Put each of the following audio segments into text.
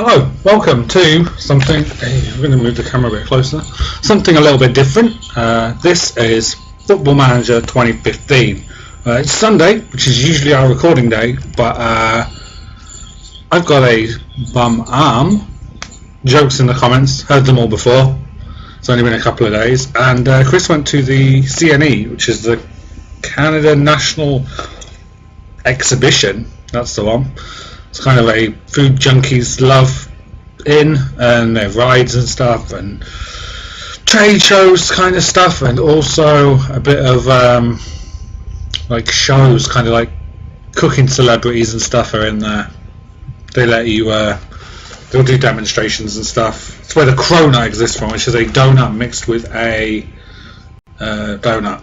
Hello, welcome to something. We're going to move the camera a bit closer. Something a little bit different. This is Football Manager 2015. It's Sunday, which is usually our recording day, but I've got a bum arm. Jokes in the comments, heard them all before. It's only been a couple of days. And Chris went to the CNE, which is the Canada National Exhibition. That's the one. It's kind of a food junkies love in, and they have rides and stuff and trade shows kind of stuff, and also a bit of like shows, kind of like cooking celebrities and stuff are in there. They let you they'll do demonstrations and stuff. It's where the cronut exists from, which is a donut mixed with a donut,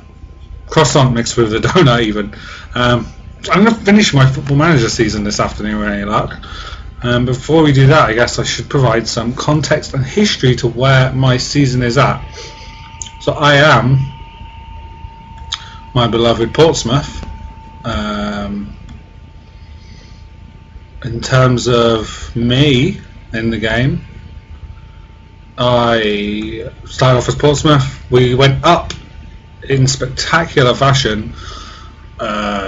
croissant mixed with a donut even. I'm going to finish my Football Manager season this afternoon with any luck. Before we do that, I guess I should provide some context and history to where my season is at. So I am my beloved Portsmouth. In terms of me in the game, I started off as Portsmouth. We went up in spectacular fashion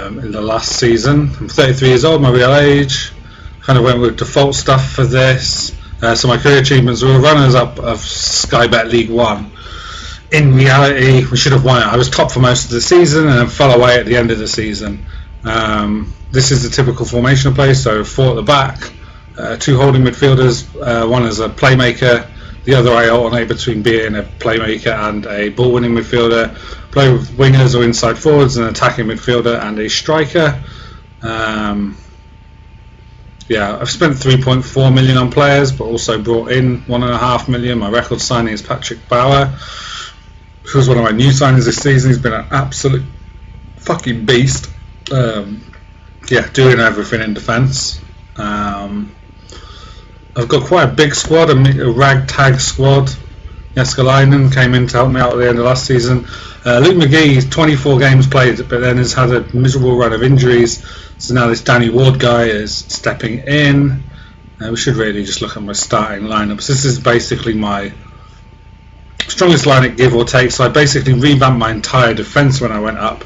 in the last season. I'm 33 years old, my real age. Kind of went with default stuff for this. So my career achievements were runners-up of Sky Bet League 1. In reality, we should have won it. I was top for most of the season and then fell away at the end of the season. This is the typical formation I play, so 4 at the back, 2 holding midfielders, one as a playmaker, the other I alternate between being a playmaker and a ball-winning midfielder. Play with wingers or inside forwards, an attacking midfielder and a striker. Yeah, I've spent 3.4 million on players, but also brought in 1.5 million. My record signing is Patrick Bauer, who's one of my new signings this season. He's been an absolute fucking beast. Yeah, doing everything in defence. I've got quite a big squad, a ragtag squad. Jeskalainen came in to help me out at the end of last season. Luke McGee, 24 games played, but then has had a miserable run of injuries. So now this Danny Ward guy is stepping in. We should really just look at my starting lineups. This is basically my strongest lineup, give or take. So I basically revamped my entire defence when I went up.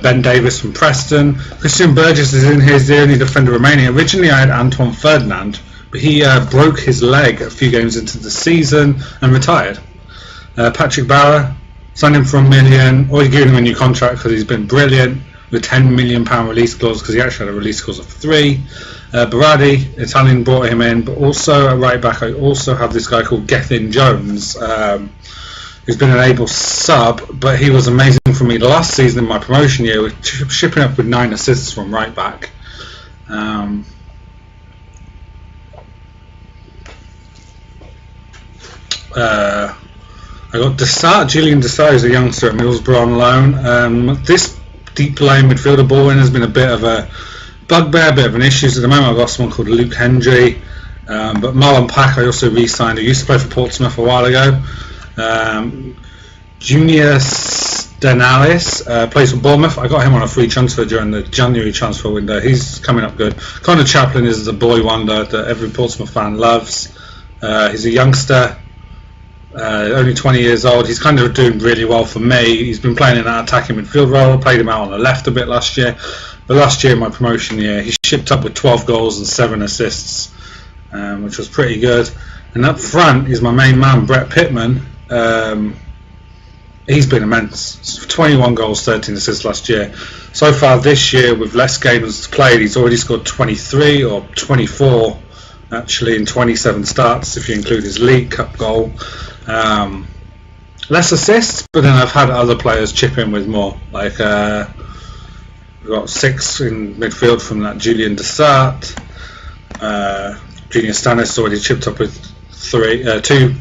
Ben Davis from Preston. Christian Burgess is in here, he's the only defender remaining. Originally I had Antoine Ferdinand, but he broke his leg a few games into the season and retired. Patrick Bauer, signed him for $1 million, already giving him a new contract because he's been brilliant, with £10 million release clause, because he actually had a release clause of 3. Berardi, Italian, brought him in, but also at right back I also have this guy called Gethin Jones, who's been an able sub, but he was amazing for me last season in my promotion year, with shipping up with 9 assists from right back. I got Desart, Julian Desart is a youngster at Middlesbrough on loan. This deep line midfielder ball in has been a bit of a bugbear, a bit of an issue. So at the moment I've got someone called Luke Hendry, but Marlon Pack I also re-signed, who used to play for Portsmouth a while ago. Junior Stenalis plays for Bournemouth. I got him on a free transfer during the January transfer window. He's coming up good. Connor Chaplin is the boy wonder that every Portsmouth fan loves. He's a youngster, only 20 years old. He's kind of doing really well for me. He's been playing in that attacking midfield role. Played him out on the left a bit last year. But last year, in my promotion year, he shipped up with 12 goals and 7 assists, which was pretty good. And up front is my main man, Brett Pittman. He's been immense. 21 goals, 13 assists last year. So far this year, with less games played, he's already scored 23 or 24, actually, in 27 starts, if you include his League Cup goal. Less assists, but then I've had other players chip in with more. Like we've got 6 in midfield from that Julian Desart. Junior Stanis already chipped up with 2.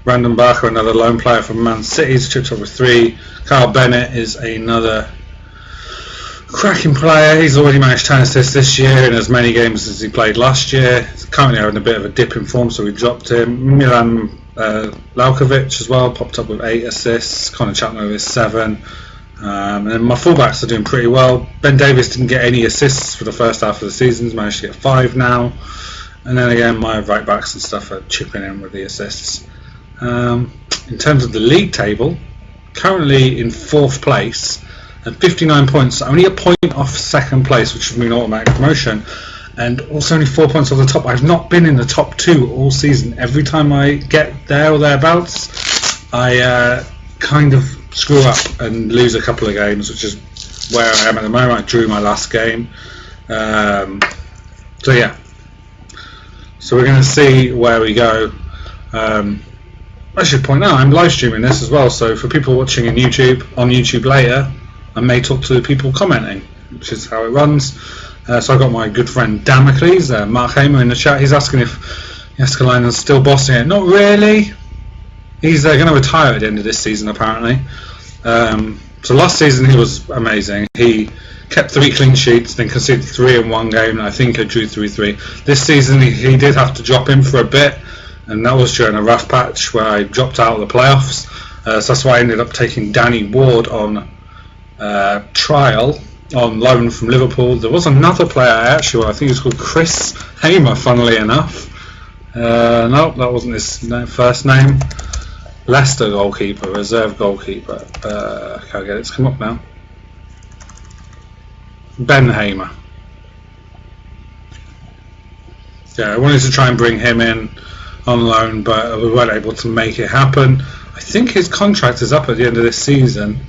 Brandon Barker, another lone player from Man City, has chipped up with 3. Carl Bennett is another cracking player. He's already managed 10 assists this year in as many games as he played last year. He's currently having a bit of a dip in form, so we dropped him. Milan Laukovic as well, popped up with 8 assists. Connor Chapman with 7. And then my fullbacks are doing pretty well. Ben Davis didn't get any assists for the first half of the season. He's managed to get 5 now. and then again my right backs and stuff are chipping in with the assists. In terms of the league table, currently in 4th place at 59 points, only a point off 2nd place, which would mean automatic promotion, and also only 4 points off the top. I've not been in the top 2 all season. Every time I get there or thereabouts, I kind of screw up and lose a couple of games, which is where I am at the moment. I drew my last game. So yeah, so we're going to see where we go. I should point out I'm live streaming this as well, so for people watching on YouTube later, I may talk to people commenting, which is how it runs. So I've got my good friend Damocles, Mark Hamer, in the chat. He's asking if Jääskeläinen's still bossing it. Not really. He's going to retire at the end of this season, apparently. So last season he was amazing. He kept 3 clean sheets, then conceded 3 in one game, and I think I drew 3-3. This season he did have to drop in for a bit, and that was during a rough patch where I dropped out of the playoffs. So that's why I ended up taking Danny Ward on trial on loan from Liverpool. There was another player actually, I think he was called Chris Hamer, funnily enough. No, that wasn't his first name. Leicester goalkeeper, reserve goalkeeper. Can't get it to come up now. Ben Hamer. Yeah, I wanted to try and bring him in on loan, but we weren't able to make it happen. I think his contract is up at the end of this season.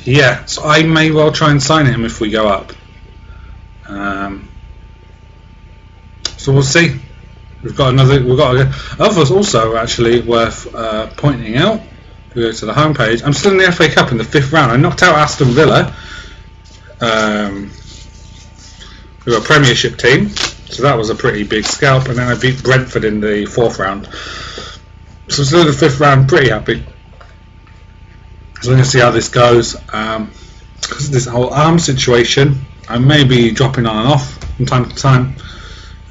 Yeah, so I may well try and sign him if we go up. So we'll see. We've got others also actually worth pointing out. We go to the home page. I'm still in the FA Cup in the 5th round. I knocked out Aston Villa. We were a Premiership team, so that was a pretty big scalp, and then I beat Brentford in the 4th round. So still in the 5th round, pretty happy. So we're going to see how this goes. Because of this whole arm situation, I may be dropping on and off from time to time.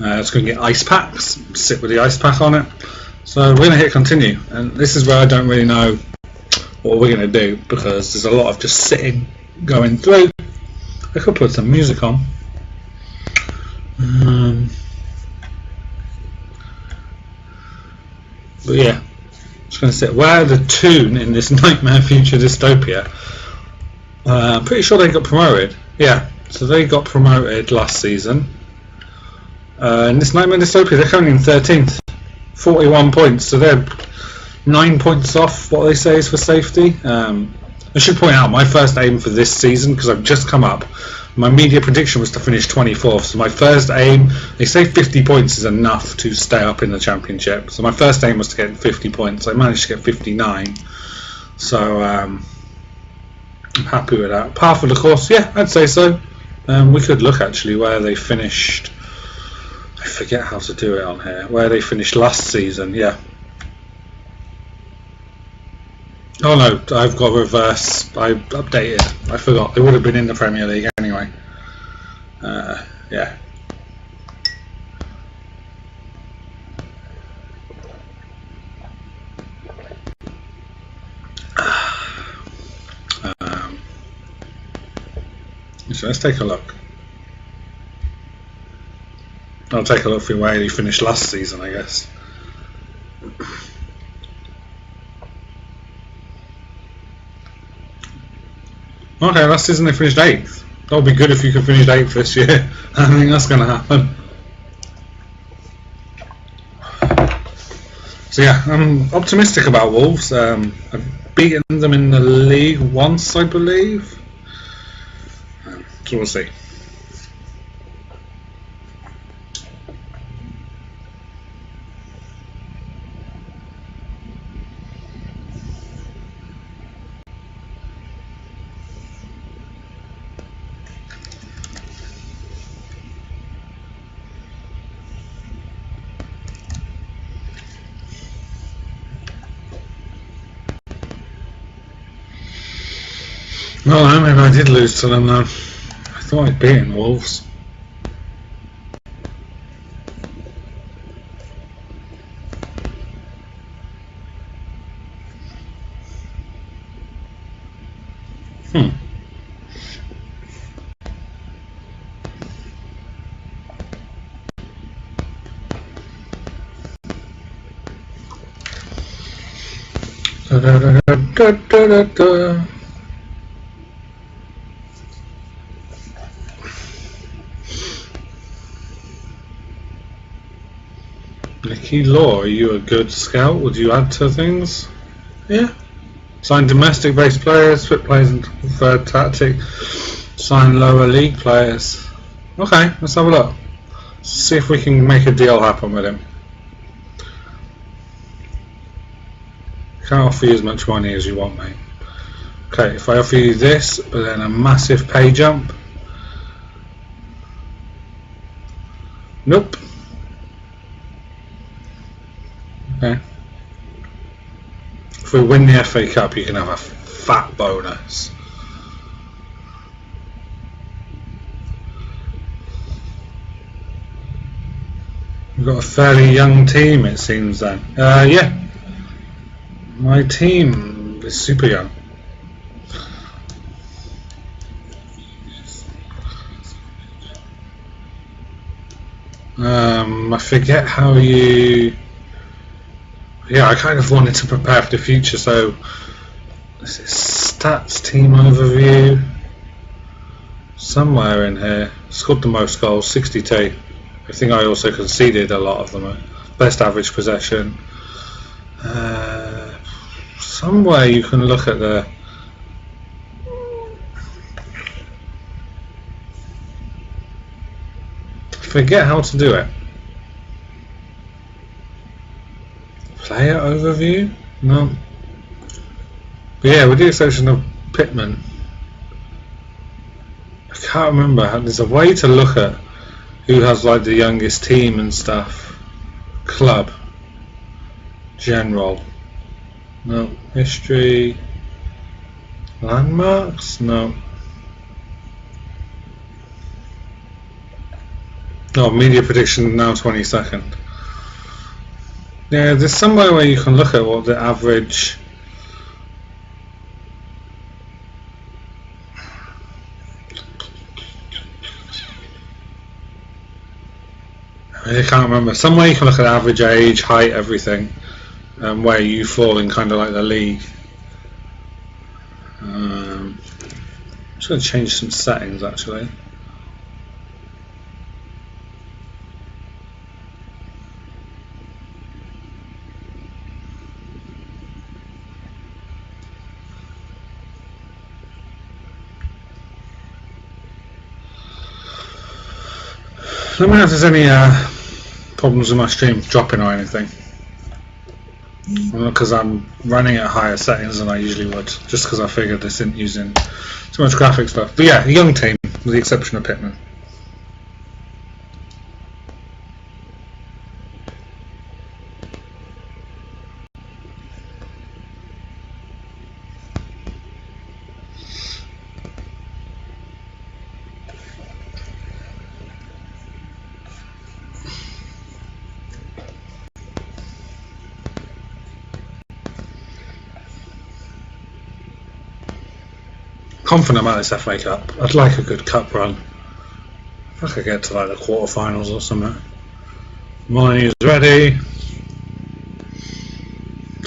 It's going to get ice packs, sit with the ice pack on it. So we're going to hit continue, and this is where I don't really know what we're going to do, because there's a lot of just sitting going through. I could put some music on. But yeah, just going to sit. Where the Toon in this Nightmare Future Dystopia? I'm pretty sure they got promoted. Yeah, so they got promoted last season. In this Nightmare Dystopia, they're currently in 13th, 41 points. So they're 9 points off what they say is for safety. I should point out my first aim for this season, because I've just come up, my media prediction was to finish 24th. So my first aim, they say 50 points is enough to stay up in the Championship. So my first aim was to get 50 points. I managed to get 59. So I'm happy with that. Par for the course, yeah, I'd say so. We could look actually where they finished. I forget how to do it on here. Where they finished last season, yeah. Oh no, I've got reverse. I updated. I forgot. They would have been in the Premier League anyway. Yeah. So let's take a look. I'll take a look for where he finished last season, I guess. Okay, last season they finished 8th. That would be good if you could finish 8th this year. I think that's going to happen. So yeah, I'm optimistic about Wolves. I've beaten them in the league once, I believe. So we'll see. Well, maybe I did lose to them though. I thought I'd beaten Wolves. Da, da, da, da, da, da, da. Nicky Law, are you a good scout? Would you add to things? Yeah. Sign domestic based players, fit players in preferred tactic, sign lower league players. Okay, let's have a look. See if we can make a deal happen with him. Can't offer you as much money as you want, mate. Okay, if I offer you this, but then a massive pay jump. Nope. Okay. If we win the FA Cup, you can have a fat bonus. We've got a fairly young team, it seems then. Yeah. My team is super young. I forget how you... Yeah, I kind of wanted to prepare for the future, so this is stats, team overview, somewhere in here. Scored the most goals, 62. I think I also conceded a lot of them. Best average possession. Somewhere you can look at the... Forget how to do it. Player overview? No. But yeah, with the exception of Pittman, I can't remember. There's a way to look at who has like the youngest team and stuff. Club. General. No. History. Landmarks? No. Oh, media prediction now 22nd. Yeah, there's somewhere where you can look at what the average... I really can't remember. Somewhere you can look at average age, height, everything, and where you fall in kind of like the league. I'm just going to change some settings actually. Let me know if there's any problems with my stream dropping or anything. Because I'm running at higher settings than I usually would, just because I figured this isn't using too much graphic stuff. But yeah, a young team, with the exception of Pittman. Confident about this FA Cup. I'd like a good cup run. If I could get to like the quarterfinals or something. Money is ready.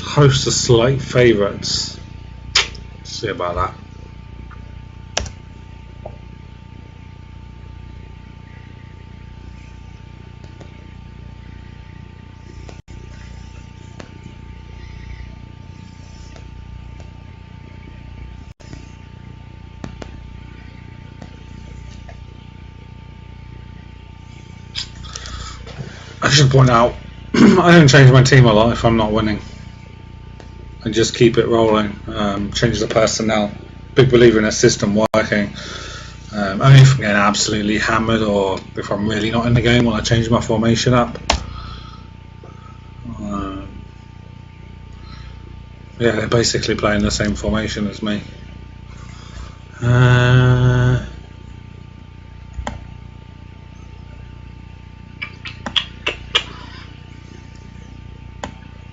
Host the slight favourites. See about that. I should point out, I don't change my team a lot if I'm not winning. I just keep it rolling, change the personnel. Big believer in a system working. Only if I'm getting absolutely hammered or if I'm really not in the game will I change my formation up. Yeah, they're basically playing the same formation as me.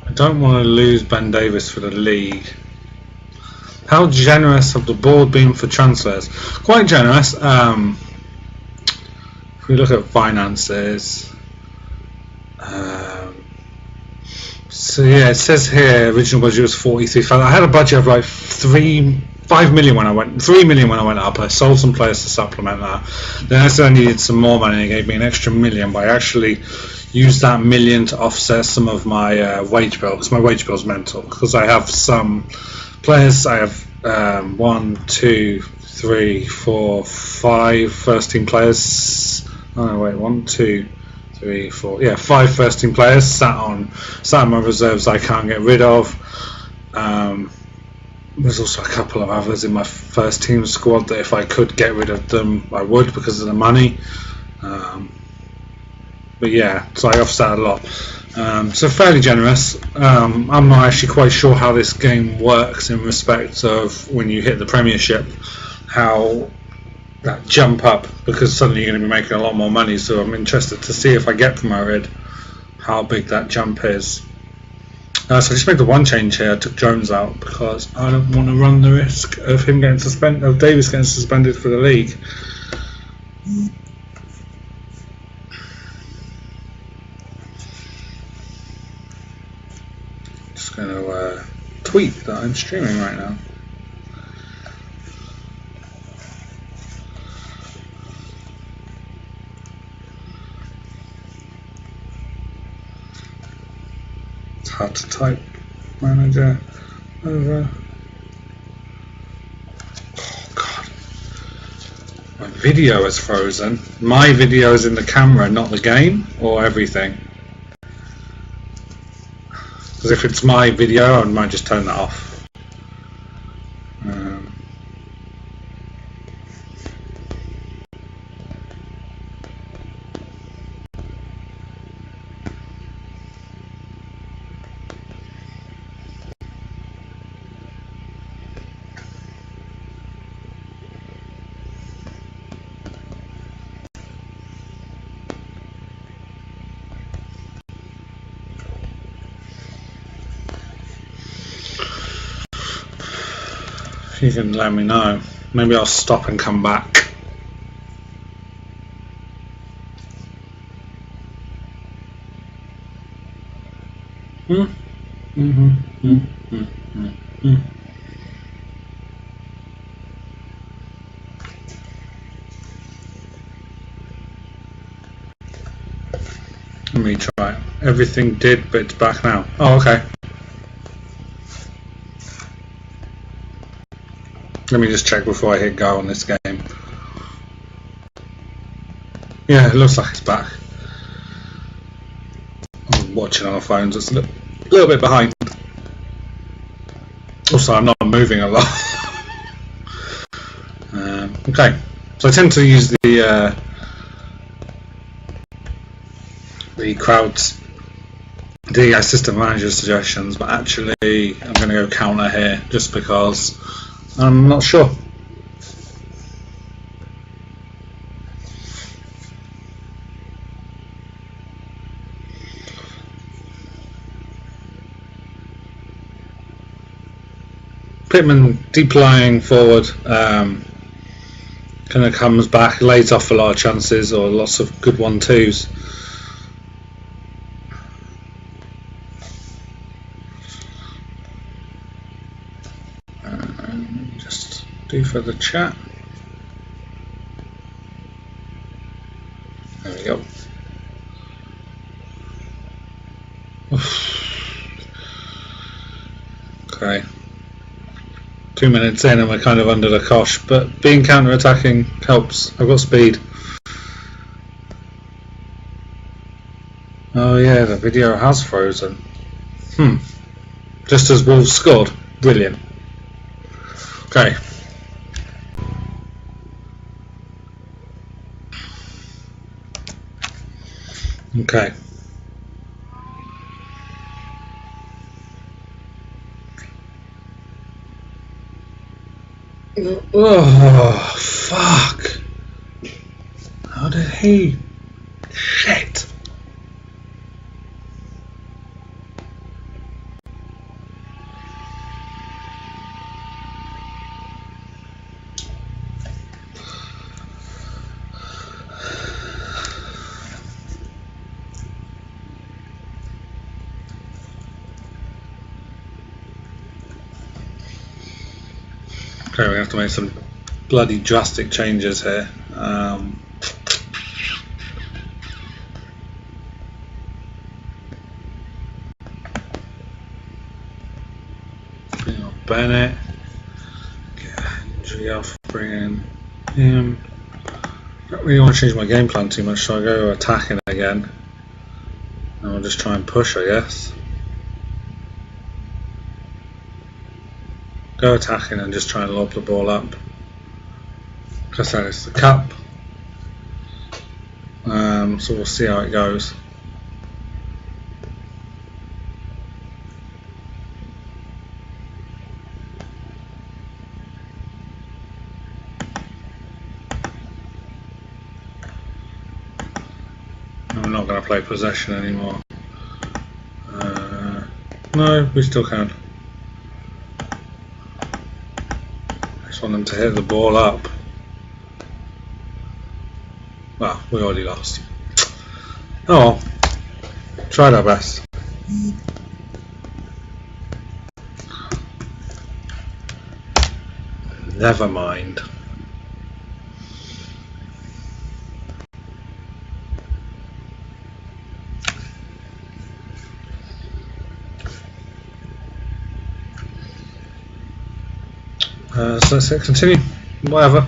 I don't want to lose Ben Davis for the league. How generous have the board been for transfers? Quite generous. If we look at finances, So yeah, it says here original budget was 43,000. I had a budget of like 5 million when I went, 3 million when I went up. I sold some players to supplement that. Then I said I needed some more money, and they gave me an extra million, but I actually used that million to offset some of my wage bill, because my wage bill is mental. Because I have some players, I have 1, 2, 3, 4, 5 first team players. Oh no, wait, 1, 2, 3, 4, yeah, 5 first team players sat on my reserves I can't get rid of. There's also a couple of others in my first team squad that if I could get rid of them I would, because of the money. But yeah, so I offset a lot. So fairly generous. I'm not actually quite sure how this game works in respect of when you hit the Premiership, how that jump up, because suddenly you're going to be making a lot more money. So I'm interested to see if I get promoted, how big that jump is. So I just made the one change here. I took Jones out because I don't want to run the risk of him getting suspended, of Davis getting suspended for the league. Just going to tweet that I'm streaming right now. It's hard to type. Manager over. Oh God, my video is frozen. My video is in the camera, not the game, or everything. Because if it's my video, I might just turn that off. You can let me know. Maybe I'll stop and come back. Let me try it. Everything did, but it's back now. Oh, okay. Let me just check before I hit go on this game. Yeah, it looks like it's back. I'm watching on our phones, it's a little bit behind. Also, I'm not moving a lot. Okay, so I tend to use the crowds, the assistant manager suggestions, but actually I'm going to go counter here just because I'm not sure. Pittman deep lying forward, kind of comes back, lays off a lot of chances or lots of good 1-2s. Just do for the chat. There we go. Okay. 2 minutes in and we're kind of under the cosh, but being counter-attacking helps. I've got speed. Oh yeah, the video has frozen. Just as Wolves scored. Brilliant. Okay. Okay. Oh, fuck. How did he? Shit. Okay, we have to make some bloody drastic changes here. Bennett, get off, bring in him. I don't really want to change my game plan too much, so I go attacking again. And I'll just try and push, I guess. Go attacking and just try and lob the ball up. Like I said, it's the cup. So we'll see how it goes. I'm not going to play possession anymore. No, we still can. I just want them to hit the ball up. Well, we already lost. Oh well. Tried our best. Never mind. So let's continue. Whatever.